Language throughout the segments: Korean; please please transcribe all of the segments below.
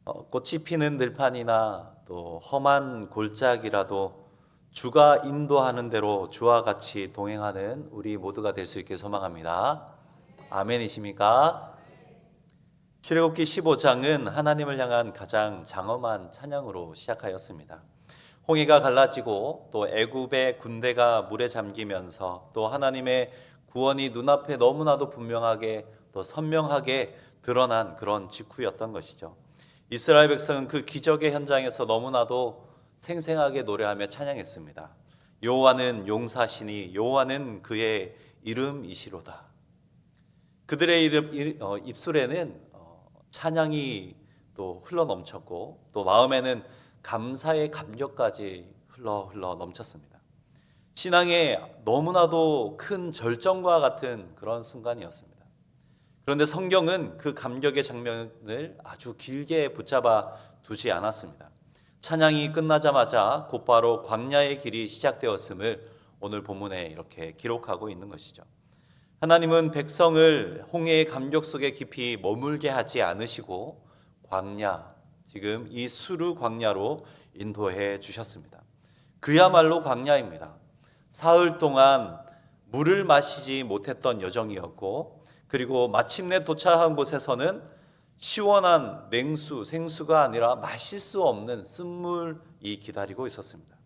꽃이 피는 들판이나 또 험한 골짜기라도 주가 인도하는 대로 주와 같이 동행하는 우리 모두가 될 수 있게 소망합니다. 아멘이십니까? 출애굽기 15장은 하나님을 향한 가장 장엄한 찬양으로 시작하였습니다. 홍해가 갈라지고 또 애굽의 군대가 물에 잠기면서 또 하나님의 구원이 눈앞에 너무나도 분명하게 또 선명하게 드러난 그런 직후였던 것이죠. 이스라엘 백성은 그 기적의 현장에서 너무나도 생생하게 노래하며 찬양했습니다. 여호와는 용사시니 여호와는 그의 이름이시로다. 그들의 입술에는 찬양이 또 흘러 넘쳤고 또 마음에는 감사의 감격까지 흘러 넘쳤습니다. 신앙에 너무나도 큰 절정과 같은 그런 순간이었습니다. 그런데 성경은 그 감격의 장면을 아주 길게 붙잡아 두지 않았습니다. 찬양이 끝나자마자 곧바로 광야의 길이 시작되었음을 오늘 본문에 이렇게 기록하고 있는 것이죠. 하나님은 백성을 홍해의 감격 속에 깊이 머물게 하지 않으시고 광야, 지금 이 수르 광야로 인도해 주셨습니다. 그야말로 광야입니다. 사흘 동안 물을 마시지 못했던 여정이었고, 그리고 마침내 도착한 곳에서는 시원한 냉수, 생수가 아니라 마실 수 없는 쓴물이 기다리고 있었습니다.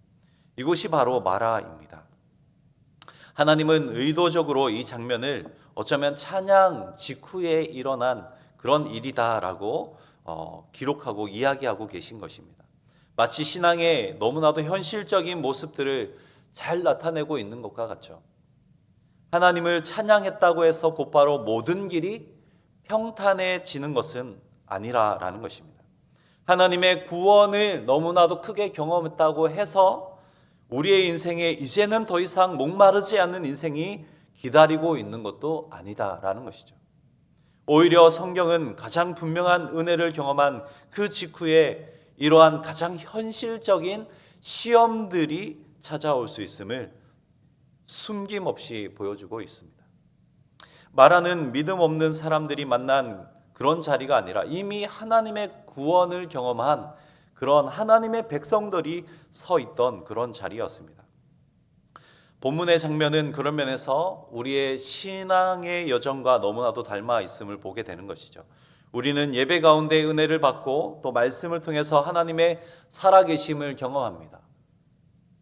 이곳이 바로 마라입니다. 하나님은 의도적으로 이 장면을 어쩌면 찬양 직후에 일어난 그런 일이다라고 기록하고 이야기하고 계신 것입니다. 마치 신앙의 너무나도 현실적인 모습들을 잘 나타내고 있는 것과 같죠. 하나님을 찬양했다고 해서 곧바로 모든 길이 평탄해지는 것은 아니라라는 것입니다. 하나님의 구원을 너무나도 크게 경험했다고 해서 우리의 인생에 이제는 더 이상 목마르지 않는 인생이 기다리고 있는 것도 아니다라는 것이죠. 오히려 성경은 가장 분명한 은혜를 경험한 그 직후에 이러한 가장 현실적인 시험들이 찾아올 수 있음을 숨김없이 보여주고 있습니다. 마라는 믿음 없는 사람들이 만난 그런 자리가 아니라 이미 하나님의 구원을 경험한 그런 하나님의 백성들이 서 있던 그런 자리였습니다. 본문의 장면은 그런 면에서 우리의 신앙의 여정과 너무나도 닮아 있음을 보게 되는 것이죠. 우리는 예배 가운데 은혜를 받고 또 말씀을 통해서 하나님의 살아계심을 경험합니다.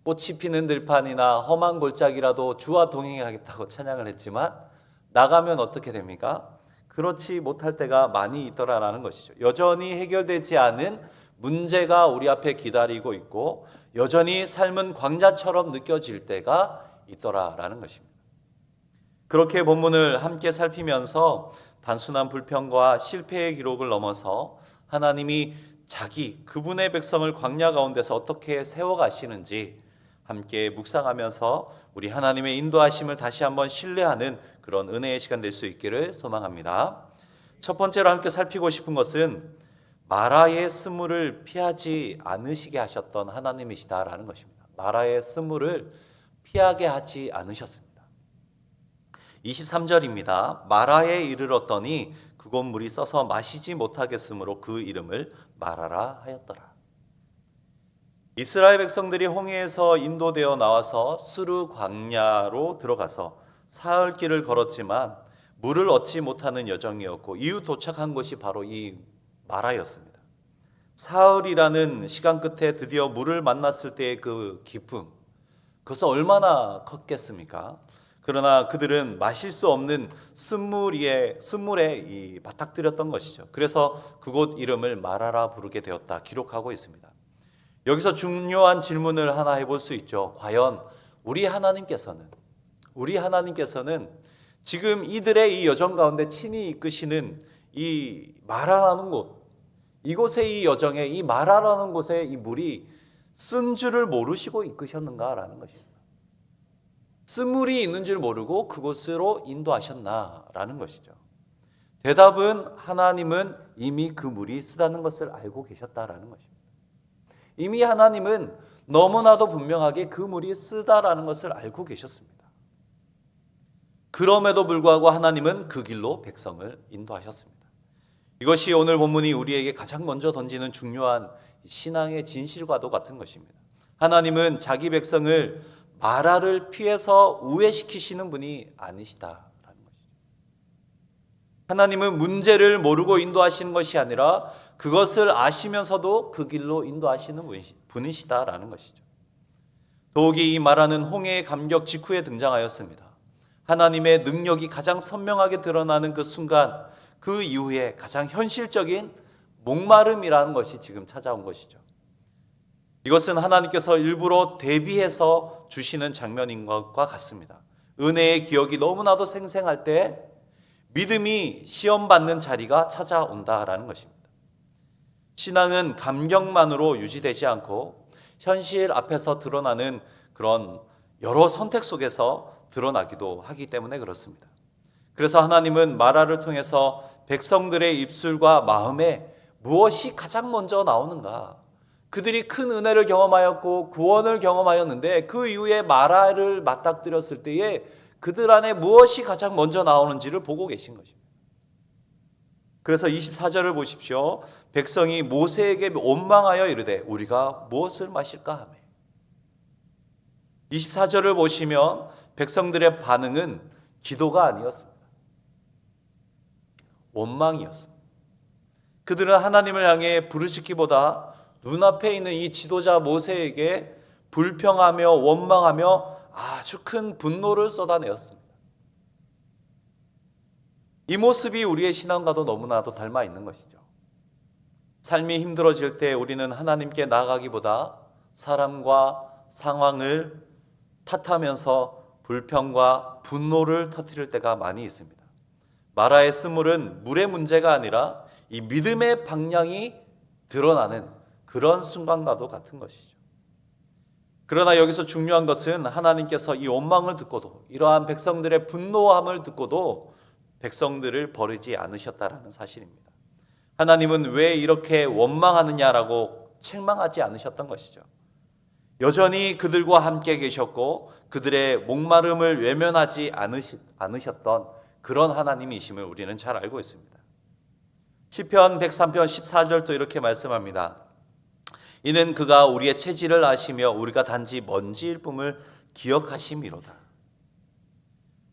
꽃이 피는 들판이나 험한 골짜기라도 주와 동행하겠다고 찬양을 했지만 나가면 어떻게 됩니까? 그렇지 못할 때가 많이 있더라라는 것이죠. 여전히 해결되지 않은 문제가 우리 앞에 기다리고 있고 여전히 삶은 광야처럼 느껴질 때가 있더라라는 것입니다. 그렇게 본문을 함께 살피면서 단순한 불평과 실패의 기록을 넘어서 하나님이 그분의 백성을 광야 가운데서 어떻게 세워가시는지 함께 묵상하면서 우리 하나님의 인도하심을 다시 한번 신뢰하는 그런 은혜의 시간 될 수 있기를 소망합니다. 첫 번째로 함께 살피고 싶은 것은 마라의 쓴물을 피하지 않으시게 하셨던 하나님이시다라는 것입니다. 마라의 쓴물을 피하게 하지 않으셨습니다. 23절입니다. 마라에 이르렀더니 그곳 물이 써서 마시지 못하겠으므로 그 이름을 마라라 하였더라. 이스라엘 백성들이 홍해에서 인도되어 나와서 수르 광야로 들어가서 사흘 길을 걸었지만 물을 얻지 못하는 여정이었고 이후 도착한 곳이 바로 이 마라였습니다. 사흘이라는 시간 끝에 드디어 물을 만났을 때의 그 기쁨, 그것은 얼마나 컸겠습니까? 그러나 그들은 마실 수 없는 쓴물에 맞닥뜨렸던 것이죠. 그래서 그곳 이름을 마라라 부르게 되었다 기록하고 있습니다. 여기서 중요한 질문을 하나 해볼 수 있죠. 과연 우리 하나님께서는 지금 이들의 이 여정 가운데 친히 이끄시는 이 마라라는 곳, 이곳의 이 여정에 이 마라라는 곳에 이 물이 쓴 줄을 모르시고 이끄셨는가라는 것입니다. 쓴물이 있는 줄 모르고 그곳으로 인도하셨나라는 것이죠. 대답은 하나님은 이미 그 물이 쓰다는 것을 알고 계셨다라는 것입니다. 이미 하나님은 너무나도 분명하게 그 물이 쓰다라는 것을 알고 계셨습니다. 그럼에도 불구하고 하나님은 그 길로 백성을 인도하셨습니다. 이것이 오늘 본문이 우리에게 가장 먼저 던지는 중요한 신앙의 진실과도 같은 것입니다. 하나님은 자기 백성을 마라를 피해서 우회시키시는 분이 아니시다라는 것이죠. 하나님은 문제를 모르고 인도하시는 것이 아니라 그것을 아시면서도 그 길로 인도하시는 분이시다라는 것이죠. 더욱이 이 마라는 홍해의 감격 직후에 등장하였습니다. 하나님의 능력이 가장 선명하게 드러나는 그 순간, 그 이후에 가장 현실적인 목마름이라는 것이 지금 찾아온 것이죠. 이것은 하나님께서 일부러 대비해서 주시는 장면인 것과 같습니다. 은혜의 기억이 너무나도 생생할 때 믿음이 시험받는 자리가 찾아온다라는 것입니다. 신앙은 감격만으로 유지되지 않고 현실 앞에서 드러나는 그런 여러 선택 속에서 드러나기도 하기 때문에 그렇습니다. 그래서 하나님은 마라를 통해서 백성들의 입술과 마음에 무엇이 가장 먼저 나오는가? 그들이 큰 은혜를 경험하였고 구원을 경험하였는데 그 이후에 마라를 맞닥뜨렸을 때에 그들 안에 무엇이 가장 먼저 나오는지를 보고 계신 것입니다. 그래서 24절을 보십시오. 백성이 모세에게 원망하여 이르되 우리가 무엇을 마실까 하며. 24절을 보시면 백성들의 반응은 기도가 아니었습니다. 원망이었습니다. 그들은 하나님을 향해 부르짖기보다 눈앞에 있는 이 지도자 모세에게 불평하며 원망하며 아주 큰 분노를 쏟아내었습니다. 이 모습이 우리의 신앙과도 너무나도 닮아 있는 것이죠. 삶이 힘들어질 때 우리는 하나님께 나아가기보다 사람과 상황을 탓하면서 불평과 분노를 터뜨릴 때가 많이 있습니다. 마라의 쓴물은 물의 문제가 아니라 이 믿음의 방향이 드러나는 그런 순간과도 같은 것이죠. 그러나 여기서 중요한 것은 하나님께서 이 원망을 듣고도 이러한 백성들의 분노함을 듣고도 백성들을 버리지 않으셨다라는 사실입니다. 하나님은 왜 이렇게 원망하느냐라고 책망하지 않으셨던 것이죠. 여전히 그들과 함께 계셨고 그들의 목마름을 외면하지 않으셨던 그런 하나님이심을 우리는 잘 알고 있습니다. 시편 103편 14절도 이렇게 말씀합니다. 이는 그가 우리의 체질을 아시며 우리가 단지 먼지일 뿐을 기억하심이로다.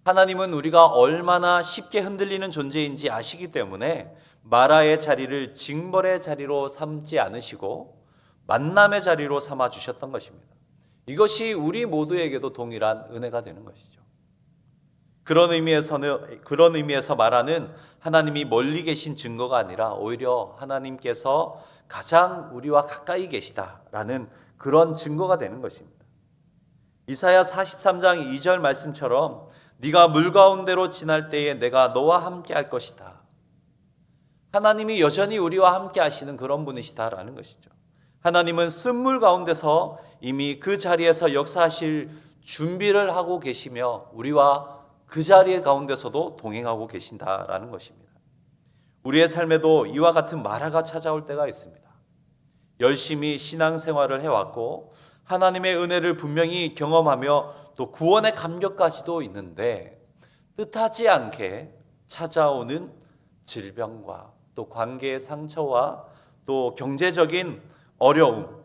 하나님은 우리가 얼마나 쉽게 흔들리는 존재인지 아시기 때문에 마라의 자리를 징벌의 자리로 삼지 않으시고 만남의 자리로 삼아 주셨던 것입니다. 이것이 우리 모두에게도 동일한 은혜가 되는 것이죠. 그런 의미에서 마라는 하나님이 멀리 계신 증거가 아니라 오히려 하나님께서 가장 우리와 가까이 계시다라는 그런 증거가 되는 것입니다. 이사야 43장 2절 말씀처럼 네가 물 가운데로 지날 때에 내가 너와 함께 할 것이다. 하나님이 여전히 우리와 함께 하시는 그런 분이시다라는 것이죠. 하나님은 쓴물 가운데서 이미 그 자리에서 역사하실 준비를 하고 계시며 우리와 그 자리 가운데서도 동행하고 계신다라는 것입니다. 우리의 삶에도 이와 같은 마라가 찾아올 때가 있습니다. 열심히 신앙생활을 해왔고 하나님의 은혜를 분명히 경험하며 또 구원의 감격까지도 있는데 뜻하지 않게 찾아오는 질병과 또 관계의 상처와 또 경제적인 어려움,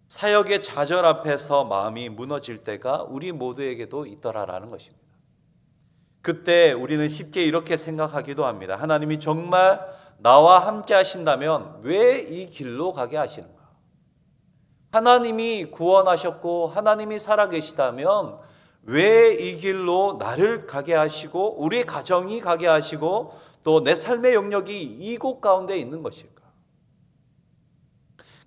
사역의 좌절 앞에서 마음이 무너질 때가 우리 모두에게도 있더라라는 것입니다. 그때 우리는 쉽게 이렇게 생각하기도 합니다. 하나님이 정말 나와 함께 하신다면 왜 이 길로 가게 하시는가? 하나님이 구원하셨고 하나님이 살아계시다면 왜 이 길로 나를 가게 하시고 우리 가정이 가게 하시고 또 내 삶의 영역이 이곳 가운데 있는 것일까?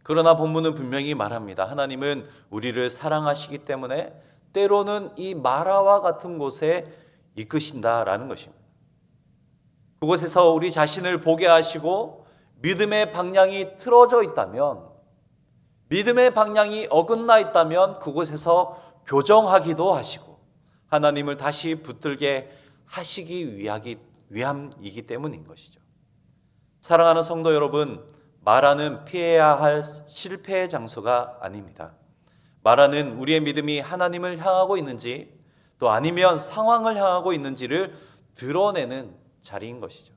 그러나 본문은 분명히 말합니다. 하나님은 우리를 사랑하시기 때문에 때로는 이 마라와 같은 곳에 이끄신다라는 것입니다. 그곳에서 우리 자신을 보게 하시고 믿음의 방향이 틀어져 있다면, 믿음의 방향이 어긋나 있다면 그곳에서 교정하기도 하시고 하나님을 다시 붙들게 하시기 위함이기 때문인 것이죠. 사랑하는 성도 여러분, 마라는 피해야 할 실패의 장소가 아닙니다. 마라는 우리의 믿음이 하나님을 향하고 있는지 또 아니면 상황을 향하고 있는지를 드러내는 자리인 것이죠.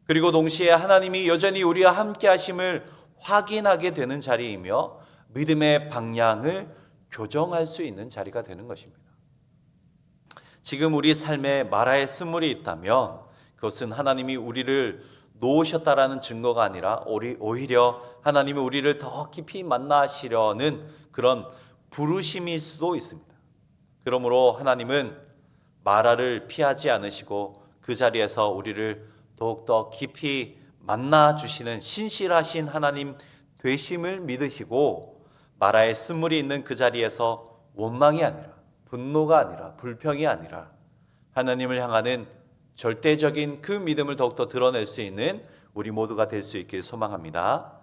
그리고 동시에 하나님이 여전히 우리와 함께 하심을 확인하게 되는 자리이며 믿음의 방향을 교정할 수 있는 자리가 되는 것입니다. 지금 우리 삶에 마라의 쓴물이 있다면 그것은 하나님이 우리를 놓으셨다라는 증거가 아니라 오히려 하나님이 우리를 더 깊이 만나시려는 그런 부르심일 수도 있습니다. 그러므로 하나님은 마라를 피하지 않으시고 그 자리에서 우리를 더욱더 깊이 만나주시는 신실하신 하나님 되심을 믿으시고 마라의 쓴물이 있는 그 자리에서 원망이 아니라 분노가 아니라 불평이 아니라 하나님을 향하는 절대적인 그 믿음을 더욱더 드러낼 수 있는 우리 모두가 될 수 있길 소망합니다.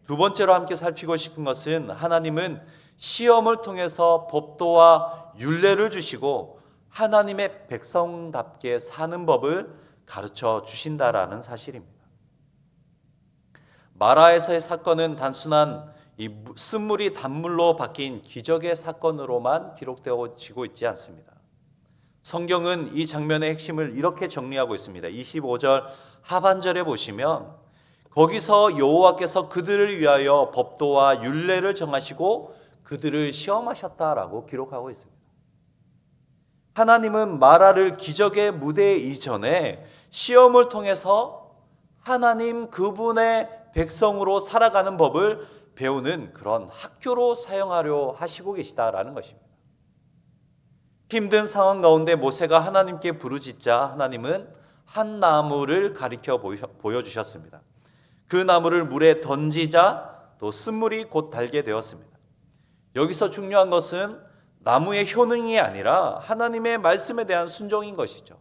두 번째로 함께 살피고 싶은 것은 하나님은 시험을 통해서 법도와 율례를 주시고 하나님의 백성답게 사는 법을 가르쳐 주신다라는 사실입니다. 마라에서의 사건은 단순한 이 쓴물이 단물로 바뀐 기적의 사건으로만 기록되어지고 있지 않습니다. 성경은 이 장면의 핵심을 이렇게 정리하고 있습니다. 25절 하반절에 보시면 거기서 여호와께서 그들을 위하여 법도와 율례를 정하시고 그들을 시험하셨다라고 기록하고 있습니다. 하나님은 마라를 기적의 무대 이전에 시험을 통해서 하나님 그분의 백성으로 살아가는 법을 배우는 그런 학교로 사용하려 하시고 계시다라는 것입니다. 힘든 상황 가운데 모세가 하나님께 부르짖자 하나님은 한 나무를 가리켜 보여주셨습니다. 그 나무를 물에 던지자 또 쓴물이 곧 달게 되었습니다. 여기서 중요한 것은 나무의 효능이 아니라 하나님의 말씀에 대한 순종인 것이죠.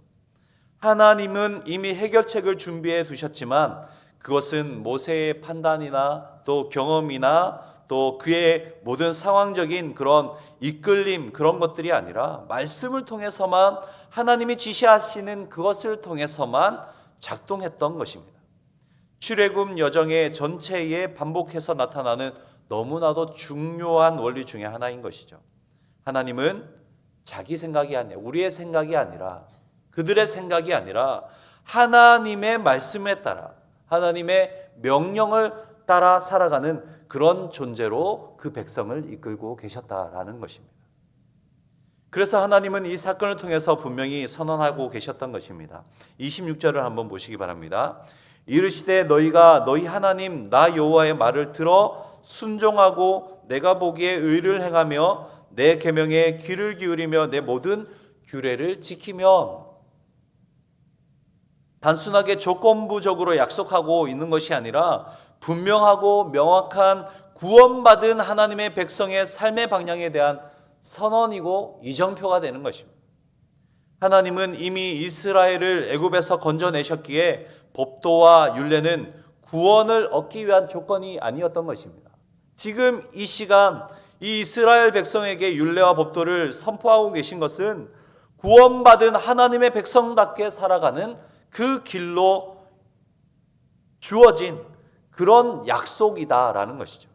하나님은 이미 해결책을 준비해 두셨지만 그것은 모세의 판단이나 또 경험이나 또 그의 모든 상황적인 그런 이끌림 그런 것들이 아니라 말씀을 통해서만 하나님이 지시하시는 그것을 통해서만 작동했던 것입니다. 출애굽 여정의 전체에 반복해서 나타나는 너무나도 중요한 원리 중에 하나인 것이죠. 하나님은 자기 생각이 아니라 우리의 생각이 아니라 그들의 생각이 아니라 하나님의 말씀에 따라 하나님의 명령을 따라 살아가는 그런 존재로 그 백성을 이끌고 계셨다라는 것입니다. 그래서 하나님은 이 사건을 통해서 분명히 선언하고 계셨던 것입니다. 26절을 한번 보시기 바랍니다. 이르시되 너희가 너희 하나님 나 여호와의 말을 들어 순종하고 내가 보기에 의를 행하며 내 계명에 귀를 기울이며 내 모든 규례를 지키면 단순하게 조건부적으로 약속하고 있는 것이 아니라 분명하고 명확한 구원받은 하나님의 백성의 삶의 방향에 대한 선언이고 이정표가 되는 것입니다. 하나님은 이미 이스라엘을 애굽에서 건져내셨기에 법도와 율례는 구원을 얻기 위한 조건이 아니었던 것입니다. 지금 이 시간 이 이스라엘 백성에게 율례와 법도를 선포하고 계신 것은 구원받은 하나님의 백성답게 살아가는 그 길로 주어진 그런 약속이다라는 것이죠.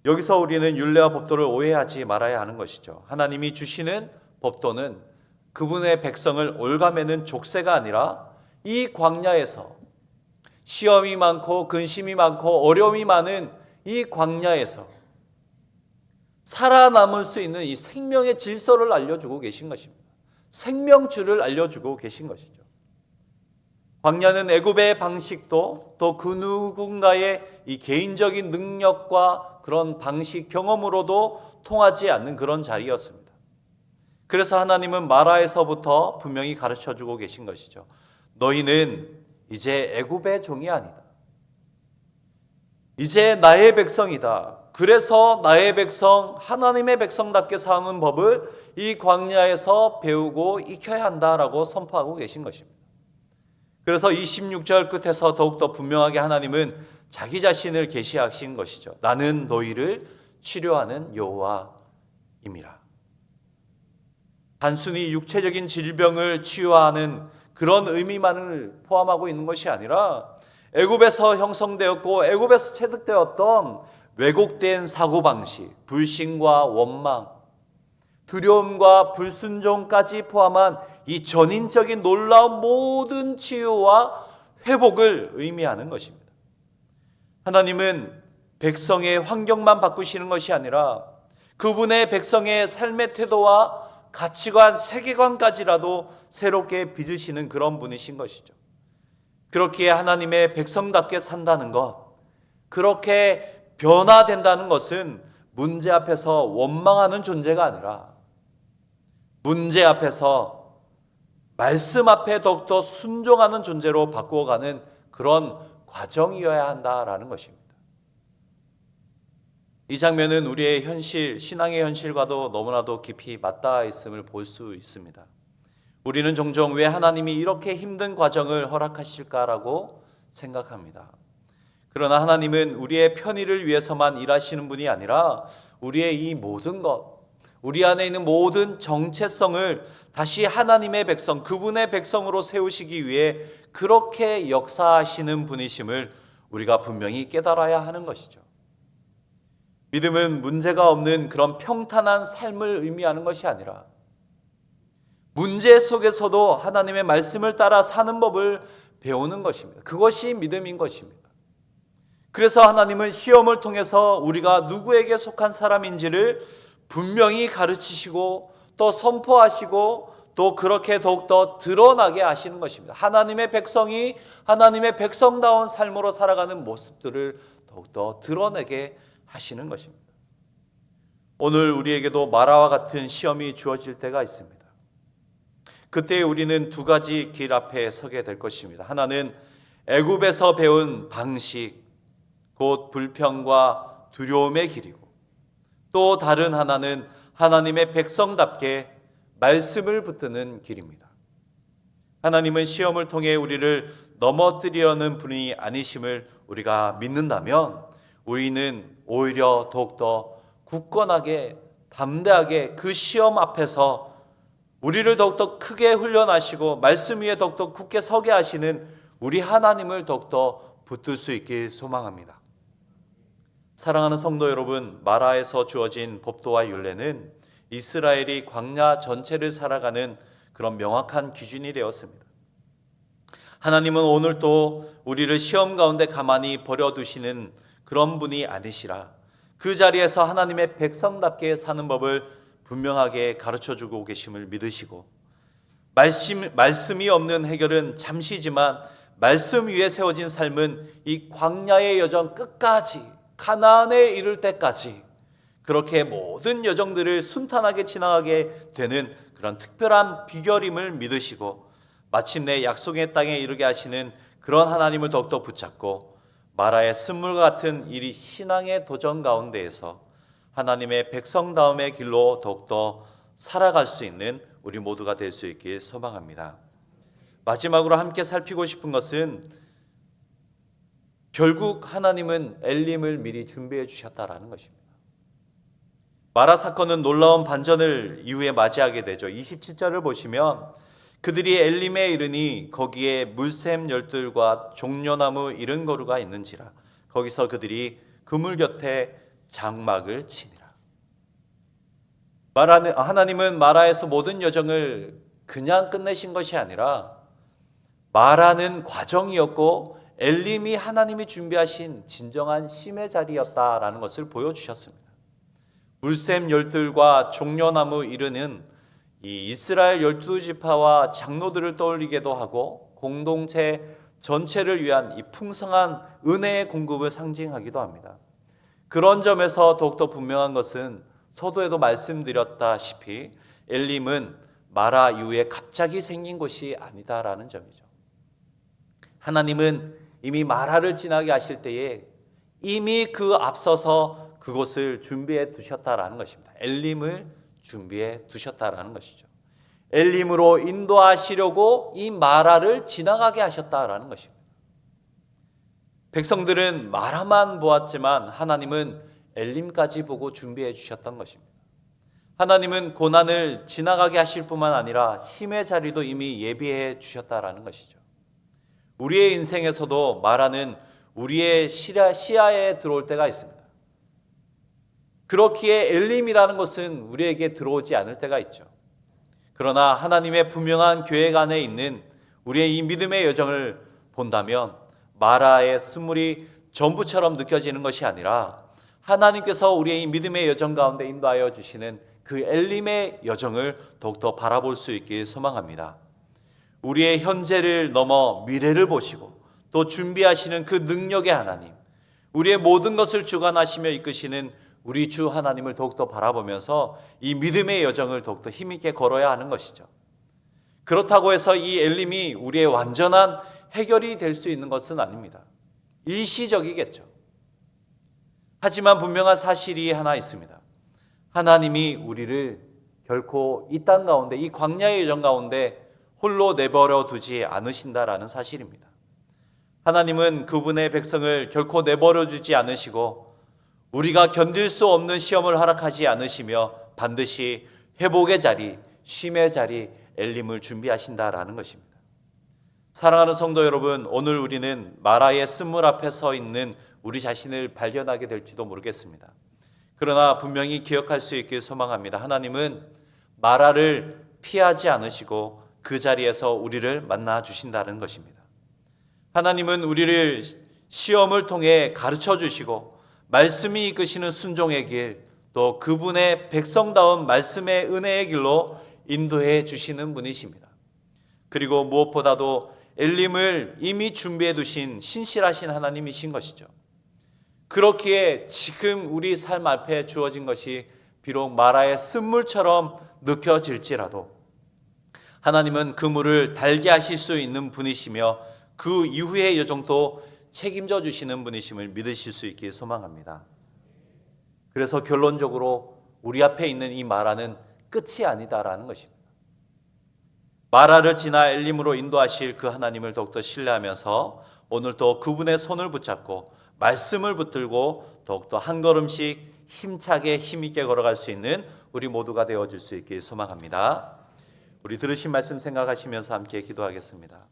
여기서 우리는 율례와 법도를 오해하지 말아야 하는 것이죠. 하나님이 주시는 법도는 그분의 백성을 올가매는 족쇄가 아니라 이 광야에서 시험이 많고 근심이 많고 어려움이 많은 이 광야에서 살아남을 수 있는 이 생명의 질서를 알려주고 계신 것입니다. 생명줄을 알려주고 계신 것이죠. 광야는 애굽의 방식도 또 그 누군가의 이 개인적인 능력과 그런 방식 경험으로도 통하지 않는 그런 자리였습니다. 그래서 하나님은 마라에서부터 분명히 가르쳐주고 계신 것이죠. 너희는 이제 애굽의 종이 아니다. 이제 나의 백성이다. 그래서 나의 백성, 하나님의 백성답게 사는 법을 이 광야에서 배우고 익혀야 한다라고 선포하고 계신 것입니다. 그래서 26절 끝에서 더욱더 분명하게 하나님은 자기 자신을 계시하신 것이죠. 나는 너희를 치료하는 여호와임이라. 단순히 육체적인 질병을 치유하는 그런 의미만을 포함하고 있는 것이 아니라 애굽에서 형성되었고 애굽에서 체득되었던 왜곡된 사고방식, 불신과 원망, 두려움과 불순종까지 포함한 이 전인적인 놀라운 모든 치유와 회복을 의미하는 것입니다. 하나님은 백성의 환경만 바꾸시는 것이 아니라 그분의 백성의 삶의 태도와 가치관, 세계관까지라도 새롭게 빚으시는 그런 분이신 것이죠. 그렇기에 하나님의 백성답게 산다는 것, 그렇게 변화된다는 것은 문제 앞에서 원망하는 존재가 아니라 문제 앞에서 말씀 앞에 더욱더 순종하는 존재로 바꾸어가는 그런 과정이어야 한다라는 것입니다. 이 장면은 우리의 현실, 신앙의 현실과도 너무나도 깊이 맞닿아 있음을 볼 수 있습니다. 우리는 종종 왜 하나님이 이렇게 힘든 과정을 허락하실까라고 생각합니다. 그러나 하나님은 우리의 편의를 위해서만 일하시는 분이 아니라 우리의 이 모든 것, 우리 안에 있는 모든 정체성을 다시 하나님의 백성, 그분의 백성으로 세우시기 위해 그렇게 역사하시는 분이심을 우리가 분명히 깨달아야 하는 것이죠. 믿음은 문제가 없는 그런 평탄한 삶을 의미하는 것이 아니라 문제 속에서도 하나님의 말씀을 따라 사는 법을 배우는 것입니다. 그것이 믿음인 것입니다. 그래서 하나님은 시험을 통해서 우리가 누구에게 속한 사람인지를 분명히 가르치시고 또 선포하시고 또 그렇게 더욱더 드러나게 하시는 것입니다. 하나님의 백성이 하나님의 백성다운 삶으로 살아가는 모습들을 더욱더 드러내게 하시는 것입니다. 오늘 우리에게도 마라와 같은 시험이 주어질 때가 있습니다. 그때 우리는 두 가지 길 앞에 서게 될 것입니다. 하나는 애굽에서 배운 방식, 곧 불평과 두려움의 길이고, 또 다른 하나는 하나님의 백성답게 말씀을 붙드는 길입니다. 하나님은 시험을 통해 우리를 넘어뜨리려는 분이 아니심을 우리가 믿는다면 우리는 오히려 더욱더 굳건하게 담대하게 그 시험 앞에서 우리를 더욱더 크게 훈련하시고 말씀 위에 더욱더 굳게 서게 하시는 우리 하나님을 더욱더 붙들 수 있길 소망합니다. 사랑하는 성도 여러분, 마라에서 주어진 법도와 율례는 이스라엘이 광야 전체를 살아가는 그런 명확한 기준이 되었습니다. 하나님은 오늘도 우리를 시험 가운데 가만히 버려두시는 그런 분이 아니시라 그 자리에서 하나님의 백성답게 사는 법을 분명하게 가르쳐주고 계심을 믿으시고, 말씀이 없는 해결은 잠시지만 말씀 위에 세워진 삶은 이 광야의 여정 끝까지, 가나안에 이를 때까지 그렇게 모든 여정들을 순탄하게 지나가게 되는 그런 특별한 비결임을 믿으시고, 마침내 약속의 땅에 이르게 하시는 그런 하나님을 더욱더 붙잡고 마라의 쓴물과 같은 이 신앙의 도전 가운데에서 하나님의 백성다움의 길로 더욱더 살아갈 수 있는 우리 모두가 될 수 있길 소망합니다. 마지막으로 함께 살피고 싶은 것은 결국 하나님은 엘림을 미리 준비해 주셨다라는 것입니다. 마라 사건은 놀라운 반전을 이후에 맞이하게 되죠. 27절을 보시면 그들이 엘림에 이르니 거기에 물샘 열둘과 종려나무 70그루가 있는지라 거기서 그들이 그물 곁에 장막을 치니라. 하나님은 마라에서 모든 여정을 그냥 끝내신 것이 아니라 마라는 과정이었고 엘림이 하나님이 준비하신 진정한 심의 자리였다라는 것을 보여주셨습니다. 물샘 열둘과 종려나무 70은 이 이스라엘 12지파와 장로들을 떠올리게도 하고 공동체 전체를 위한 이 풍성한 은혜의 공급을 상징하기도 합니다. 그런 점에서 더욱더 분명한 것은 서두에도 말씀드렸다시피 엘림은 마라 이후에 갑자기 생긴 곳이 아니다라는 점이죠. 하나님은 이미 마라를 지나게 하실 때에 이미 그 앞서서 그곳을 준비해 두셨다라는 것입니다. 엘림을 준비해 두셨다라는 것이죠. 엘림으로 인도하시려고 이 마라를 지나가게 하셨다라는 것입니다. 백성들은 마라만 보았지만 하나님은 엘림까지 보고 준비해 주셨던 것입니다. 하나님은 고난을 지나가게 하실 뿐만 아니라 심의 자리도 이미 예비해 주셨다라는 것이죠. 우리의 인생에서도 마라는 우리의 시야에 들어올 때가 있습니다. 그렇기에 엘림이라는 것은 우리에게 들어오지 않을 때가 있죠. 그러나 하나님의 분명한 계획 안에 있는 우리의 이 믿음의 여정을 본다면 마라의 쓴물이 전부처럼 느껴지는 것이 아니라 하나님께서 우리의 이 믿음의 여정 가운데 인도하여 주시는 그 엘림의 여정을 더욱더 바라볼 수 있길 소망합니다. 우리의 현재를 넘어 미래를 보시고 또 준비하시는 그 능력의 하나님, 우리의 모든 것을 주관하시며 이끄시는 우리 주 하나님을 더욱더 바라보면서 이 믿음의 여정을 더욱더 힘있게 걸어야 하는 것이죠. 그렇다고 해서 이 엘림이 우리의 완전한 해결이 될 수 있는 것은 아닙니다. 일시적이겠죠. 하지만 분명한 사실이 하나 있습니다. 하나님이 우리를 결코 이 땅 가운데, 이 광야의 여정 가운데 홀로 내버려 두지 않으신다라는 사실입니다. 하나님은 그분의 백성을 결코 내버려 두지 않으시고 우리가 견딜 수 없는 시험을 허락하지 않으시며 반드시 회복의 자리, 쉼의 자리, 엘림을 준비하신다라는 것입니다. 사랑하는 성도 여러분, 오늘 우리는 마라의 쓴물 앞에 서 있는 우리 자신을 발견하게 될지도 모르겠습니다. 그러나 분명히 기억할 수 있길 소망합니다. 하나님은 마라를 피하지 않으시고 그 자리에서 우리를 만나 주신다는 것입니다. 하나님은 우리를 시험을 통해 가르쳐 주시고 말씀이 이끄시는 순종의 길, 또 그분의 백성다운 말씀의 은혜의 길로 인도해 주시는 분이십니다. 그리고 무엇보다도 엘림을 이미 준비해 두신 신실하신 하나님이신 것이죠. 그렇기에 지금 우리 삶 앞에 주어진 것이 비록 마라의 쓴물처럼 느껴질지라도 하나님은 그 물을 달게 하실 수 있는 분이시며 그 이후의 여정도 책임져 주시는 분이심을 믿으실 수 있길 소망합니다. 그래서 결론적으로 우리 앞에 있는 이 마라는 끝이 아니다라는 것입니다. 마라를 지나 엘림으로 인도하실 그 하나님을 더욱더 신뢰하면서 오늘도 그분의 손을 붙잡고 말씀을 붙들고 더욱더 한 걸음씩 힘차게 힘있게 걸어갈 수 있는 우리 모두가 되어줄 수 있길 소망합니다. 우리 들으신 말씀 생각하시면서 함께 기도하겠습니다.